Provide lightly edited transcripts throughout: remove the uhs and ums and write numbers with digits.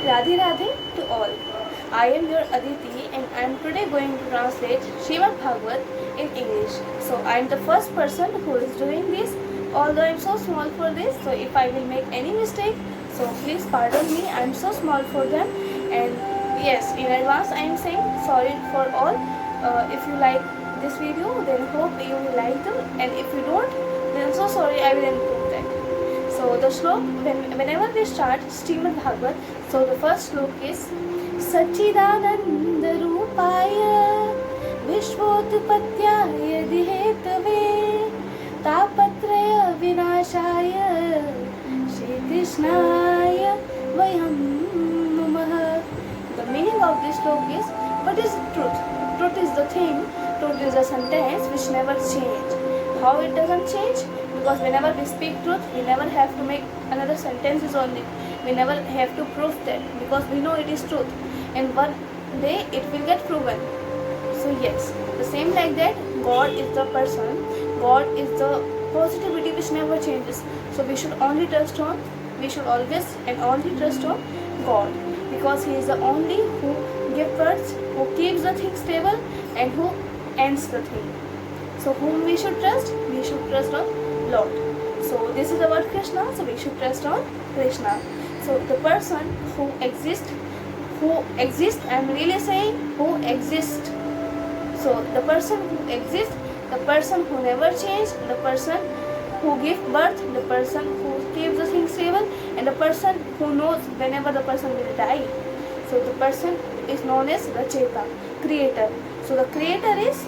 Radhe Radhe to all. I am your Aditi and I am today going to translate Srimad Bhagavat in English. So I am the first person who is doing this, although I am so small for this. So if I will make any mistake, so please pardon me. I am so small for them, and yes, in advance I am saying sorry for all. If you like this video, then hope you will like them, and if you don't, then so sorry, I will improve that. So the slok, whenever we start Srimad Bhagavat, so the first slok is Satchidananda Rupaya Vishvotpatyaya Dihetave Tapatraya Vinashaya Shri Krishnaya Vayam Namaha. The meaning of this slok is, what is truth? Truth is the thing, truth is a sentence which never change. How it doesn't change? Because whenever we speak truth, we never have to make another sentences on it. We never have to prove that, because we know it is truth, and one day it will get proven. So yes, the same like that, God is the person, God is the positivity which never changes. So we should only trust on, we should always and only trust on God, because He is the only who gives birth, who keeps the thing stable, and who ends the thing. So whom we should trust? We should trust on Lord. So this is about Krishna, so we should trust on Krishna. So the person who exists, I am really saying who exists. So the person who exists, the person who never changed, the person who gives birth, the person who keeps the thing stable, and the person who knows whenever the person will die. So the person is known as Racheta, creator. So the creator is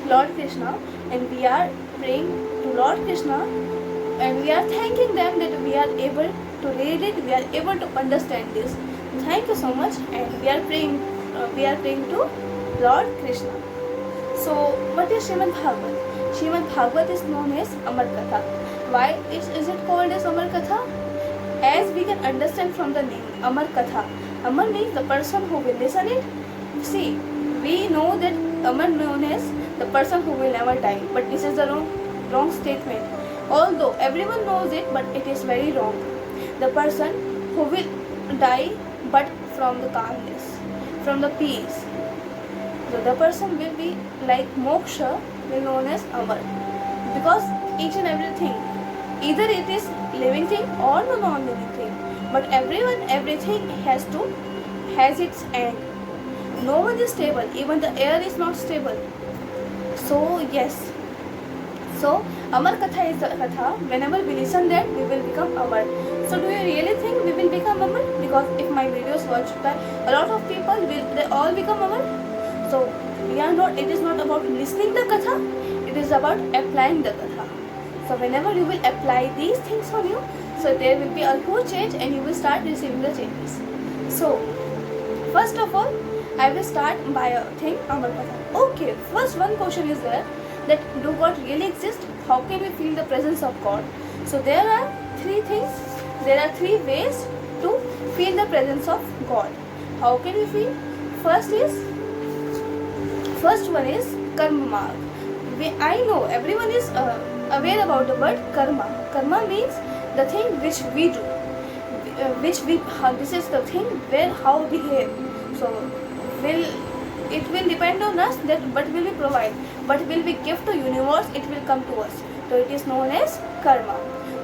Lord Krishna, and we are praying to Lord Krishna, and we are thanking them that we are able to read it, we are able to understand this. Thank you so much, and we are praying to Lord Krishna. So what is Srimad Bhagavat? Srimad Bhagavat is known as Amar Katha. Why is it called as Amar Katha? As we can understand from the name Amar Katha. Amar means the person who will listen it. See, we know that Amar known as the person who will never die, but this is the wrong statement. Although everyone knows it, but it is very wrong. The person who will die, but from the calmness, from the peace. So the person will be like moksha, will known as Amar, because each and everything, either it is living thing or the non-living thing, but everything has its end. No one is stable, even the air is not stable. So yes, so Amar Katha is the Katha. Whenever we listen that, we will become Amar. So do you really think we will become Amar? Because if my videos watched by a lot of people, will they all become Amar? So it is not about listening the Katha, it is about applying the Katha. So whenever you will apply these things on you, so there will be a huge change and you will start receiving the changes. So first of all, I will start by a thing, Amar Katha. Okay, first one question is there, that do God really exist? How can we feel the presence of God? So there are three ways to feel the presence of God. How can we feel? First one is karma marg. I know everyone is aware about the word karma. Karma means the thing which we do, this is the thing how we behave. So it will depend on us that what will we provide, what will we give to universe, it will come to us. So it is known as karma.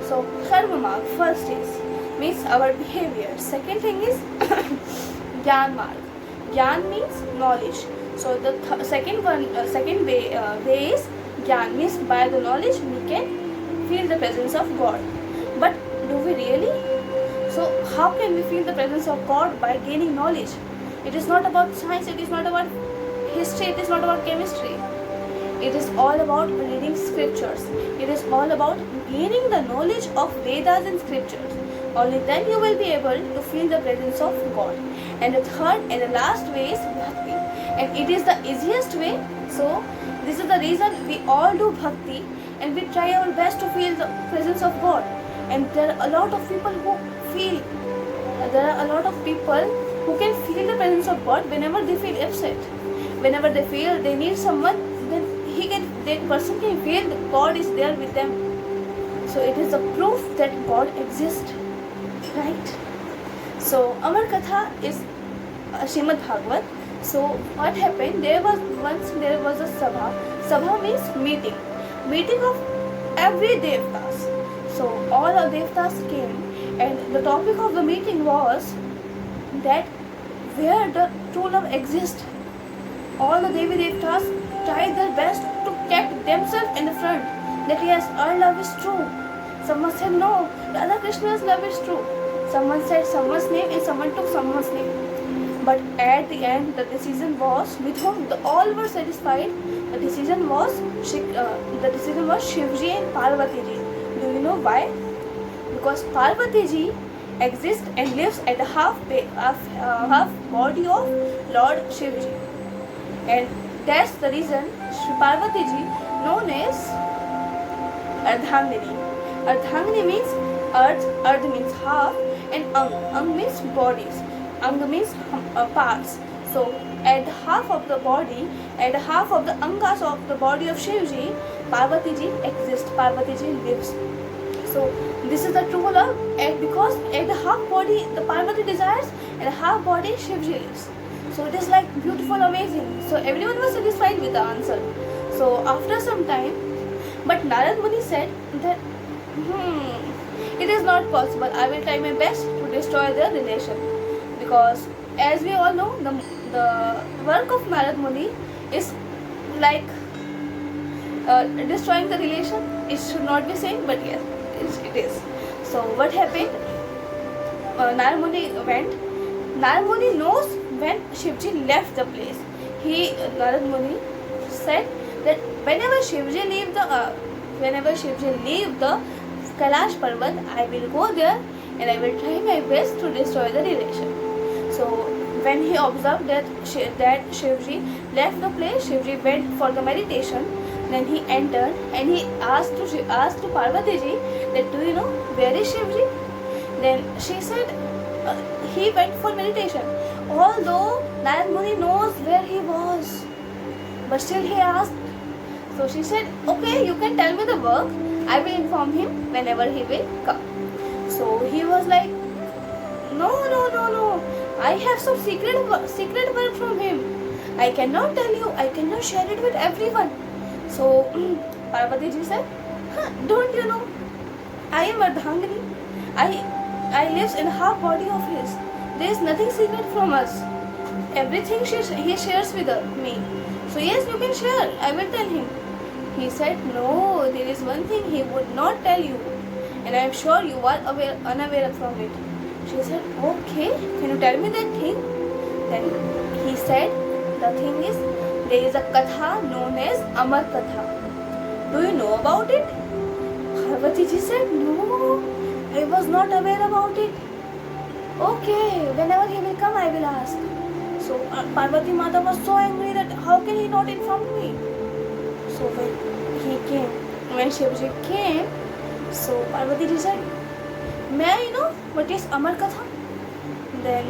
So karma marg first means our behavior. Second thing is Gyan marg. Gyan means knowledge. So the second way is Gyan, means by the knowledge we can feel the presence of God. But do we really? So how can we feel the presence of God? By gaining knowledge. It is not about science, it is not about history, it is not about chemistry. It is all about reading scriptures. It is all about gaining the knowledge of Vedas and scriptures. Only then you will be able to feel the presence of God. And the third and the last way is bhakti. And it is the easiest way. So this is the reason we all do bhakti, and we try our best to feel the presence of God. And there are a lot of people who can feel the presence of God whenever they feel upset, whenever they feel they need someone, then that person can feel that God is there with them. So it is a proof that God exists, right? So Amar Katha is Srimad Bhagavat. So what happened? There was a sabha. Sabha means meeting of every devtas. So all the devtas came, and the topic of the meeting was that where the true love exists. All the Devi Devtas tried their best to keep themselves in the front. That yes, our love is true. Someone said no, Radha Krishna's love is true. Someone said someone's name and someone took someone's name. But at the end, the decision was with whom all were satisfied. The decision was Shivji and Parvati ji. Do you know why? Because Parvati ji exists and lives at the half body of Lord Shivji, and that's the reason Shri Parvati ji known as Ardhangini. Ardhangini means earth. Earth means half, and Ang means bodies. Ang means parts. So at the half of the body, at the half of the angas of the body of Shivji, Parvati ji exists. Parvati ji lives. So this is the true love, and because at the half body the Parvati desires, and the half body Shivji lives. So it is like beautiful, amazing. So everyone was satisfied with the answer. So after some time, but Narad Muni said that it is not possible. I will try my best to destroy their relation, because as we all know, the work of Narad Muni is like destroying the relation. It should not be saying, but yes, it is. So what happened? Narad Muni went. Narad Muni knows when Shivji left the place. Narad Muni said that whenever Shivji leave the Kailash Parvat, I will go there and I will try my best to destroy the relation. So when he observed that Shivji left the place, Shivji went for the meditation. Then he entered and he asked to Parvati ji that, do you know where is Shivji? Then she said he went for meditation. Although Narad Muni knows where he was, but still he asked. So she said, okay, you can tell me the work. I will inform him whenever he will come. So he was like, no. I have some secret work from him. I cannot tell you. I cannot share it with everyone. So Parvati ji said, don't you know? I am Ardhangini. I live in half body of his. There is nothing secret from us. Everything he shares with me. So yes, you can share. I will tell him. He said, no, there is one thing he would not tell you, and I am sure you are unaware from it. She said, okay, can you tell me that thing? Then he said, the thing is, there is a katha known as Amar Katha. Do you know about it? Parvati ji said, no, I was not aware about it. Okay, whenever he will come, I will ask. So Parvati Mata was so angry that how can he not inform me? So when Shivji came, so Parvati ji said, may I know what is Amar Katha? Then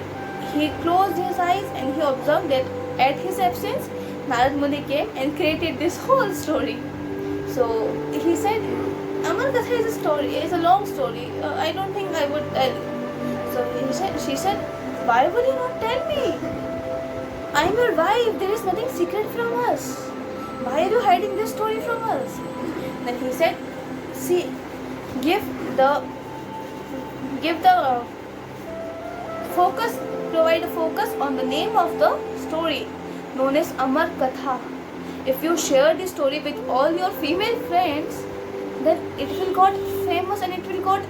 he closed his eyes and he observed that at his absence, Narad Muni came and created this whole story. So he said, Amar Katha is a story, it's a long story. I don't think I would tell you. So she said, why would you not tell me? I am your wife, there is nothing secret from us. Why are you hiding this story from us? Then he said, see, provide a focus on the name of the story known as Amar Katha. If you share this story with all your female friends, then it will got famous and it will got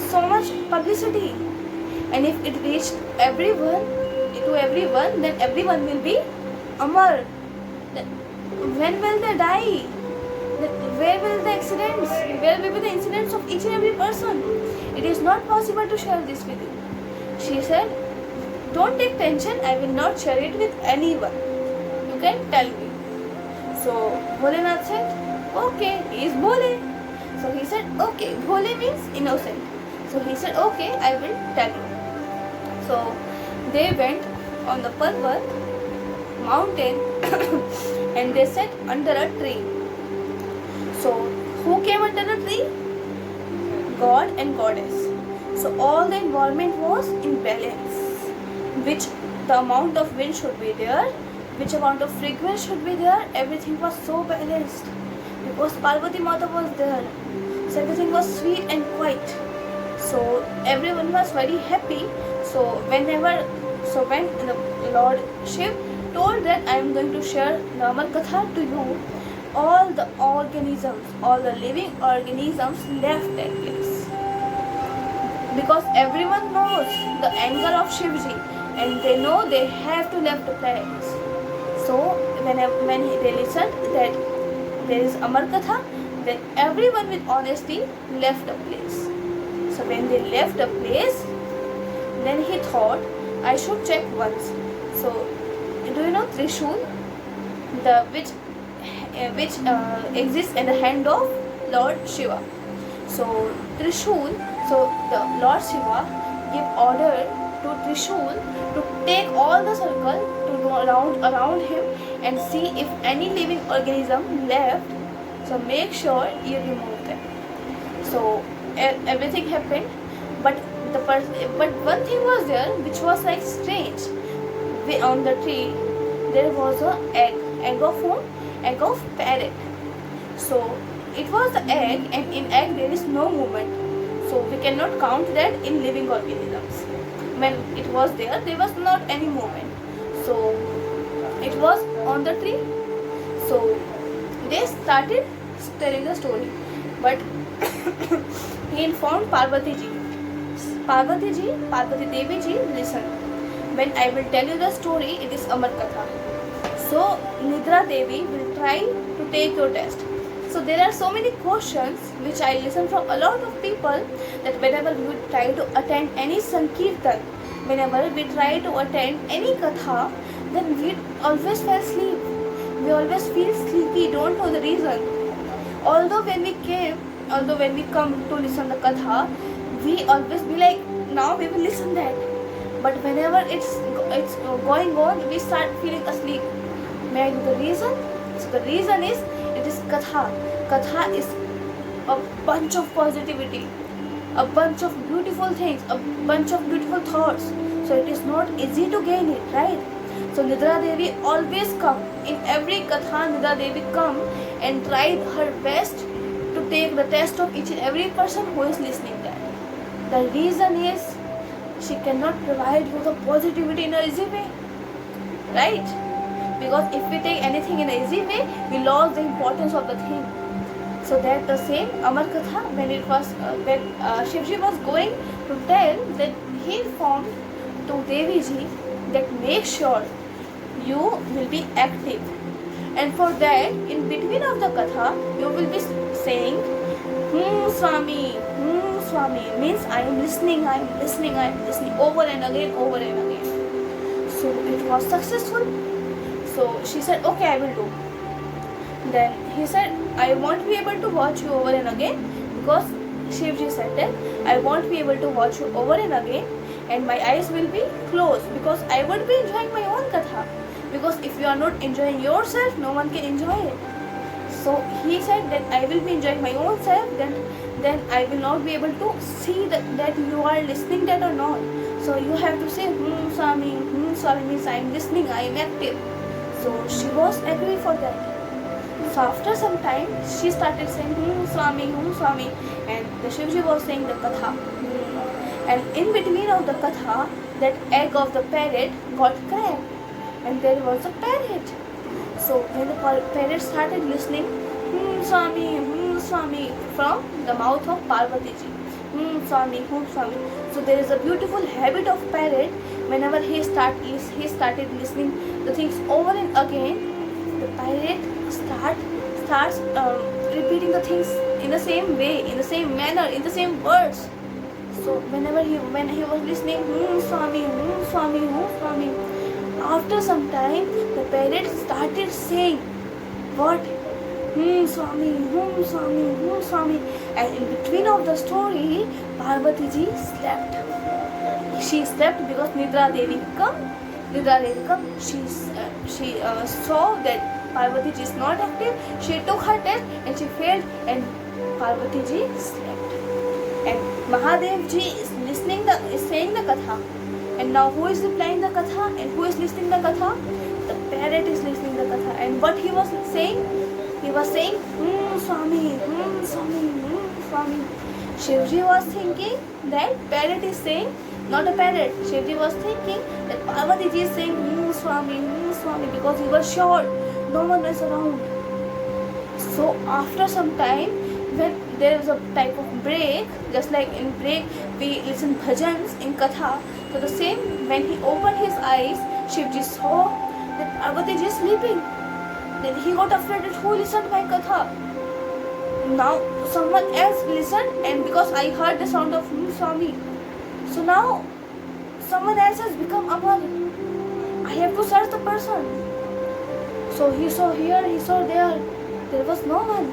so much publicity. And if it reached everyone, then everyone will be Amar. When will they die? Where will the accidents? Where will be the incidents of each and every person? It is not possible to share this with you. She said, don't take tension, I will not share it with anyone. You can tell me. So Bholenath said, okay, he is Bhole. So he said, okay, Bhole means innocent. So he said, okay, I will tell you. So they went on the Parvat mountain and they sat under a tree. So who came under the tree? God and Goddess. So all the environment was in balance, which the amount of wind should be there, which amount of fragrance should be there, everything was so balanced because Parvati Mata was there. So everything was sweet and quiet. So everyone was very happy. So when the Lord Shiv told that I am going to share the Amar Katha to you, all the organisms, all the living organisms left that place. Because everyone knows the anger of Shivji and they know they have to leave the place. So when they listened that there is Amar Katha, then everyone with honesty left the place. So when they left the place, then he thought I should check once. So do you know Trishul, which exists in the hand of Lord Shiva. So Trishul, so the Lord Shiva gave order to Trishul to take all the circle to go around him and see if any living organism left. So make sure you remove them. So everything happened, but one thing was there which was like strange. On the tree there was a egg of whom? Egg of parrot. So it was the egg, and in egg there is no movement. So we cannot count that in living organisms. When it was there was not any movement. So it was on the tree. So they started telling the story, but he informed Parvati Ji. Parvati Devi Ji, listen. When I will tell you the story, it is Amar Katha. So Nidra Devi will try to take your test. So there are so many questions which I listen from a lot of people, that whenever we try to attend any Sankirtan, whenever we try to attend any Katha, then we always fall asleep. We always feel sleepy, don't know the reason. Although when we come to listen the Katha, we always be like, now we will listen that. But whenever it's going on, we start feeling asleep. May I know the reason? So the reason is, it is Katha. Katha is a bunch of positivity, a bunch of beautiful things, a bunch of beautiful thoughts. So it is not easy to gain it, right? So Nidra Devi always come. In every Katha, Nidra Devi come and tried her best to take the test of each and every person who is listening there. The reason is, she cannot provide you the positivity in an easy way, right? Because if we take anything in an easy way, we lose the importance of the thing. So that the same Amar Katha, when Shivji was going to tell, that he informed to Devi Ji that make sure you will be active, and for that, in between of the Katha, you will be saying Swami, Swami, means I am listening over and again. So it was successful. So she said, okay, I will do. Then he said, I won't be able to watch you over and again, because Shivji said that I won't be able to watch you over and again, and my eyes will be closed, because I would be enjoying my own Katha. Because if you are not enjoying yourself, no one can enjoy it. So he said that I will be enjoying my own self, then I will not be able to see that you are listening that or not. So you have to say Swami means I am listening, I am active. So she was agree for that. So after some time, she started saying Swami, and the Shivji was saying the Katha. And in between of the Katha, that egg of the parrot got cracked, and there was a parrot. So when the parrot started listening, Swami, from the mouth of Parvati Ji, Swami. So there is a beautiful habit of parrot. Whenever he started listening the things over and again, the parrot starts repeating the things in the same way, in the same manner, in the same words. So when he was listening, Swami, after some time, the parrot started saying, what? Swami. And in between of the story, Parvati Ji slept. She slept because Nidra Devi come. She saw that Parvati Ji is not active. She took her test and she failed, and Parvati Ji slept. And Mahadev Ji is saying the katha. And now who is replying the katha and who is listening the katha? The parrot is listening the katha. And what he was saying? He was saying, Swami, Swami, Swami. Shivji was thinking that parrot is saying, not a parrot. Shivji was thinking that Parvati ji is saying, Swami, Swami, because he was sure no one is around. So after some time, when there is a type of break, just like in break we listen bhajans in katha, so the same, when he opened his eyes, Shivji saw that Parvati ji is sleeping. Then he got afraid that who listened my katha. Now someone else listened, and because I heard the sound of Swami, so now someone else has become Amar. I have to search the person. So he saw here, he saw there. There was no one.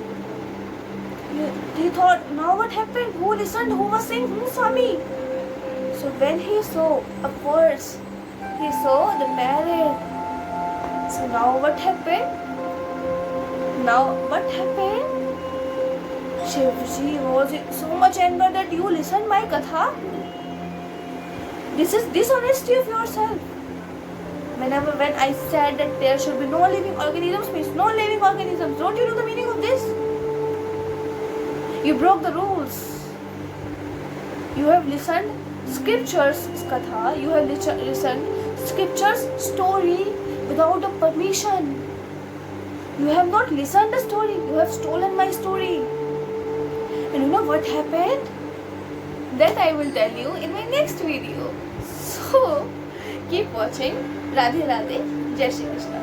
He thought, now what happened? Who listened? Who was saying, Swami? So when he saw, of course, he saw the parrot. So now what happened? Shivji was so much anger that you listened my katha. This is dishonesty of yourself. When I said that there should be no living organisms, means no living organisms. Don't you know the meaning of this? You broke the rules. You have listened scriptures katha. You have listened scriptures story without a permission. You have not listened the story. You have stolen my story. And you know what happened? That I will tell you in my next video. So keep watching. Radhe Radhe. Jai Shri Krishna.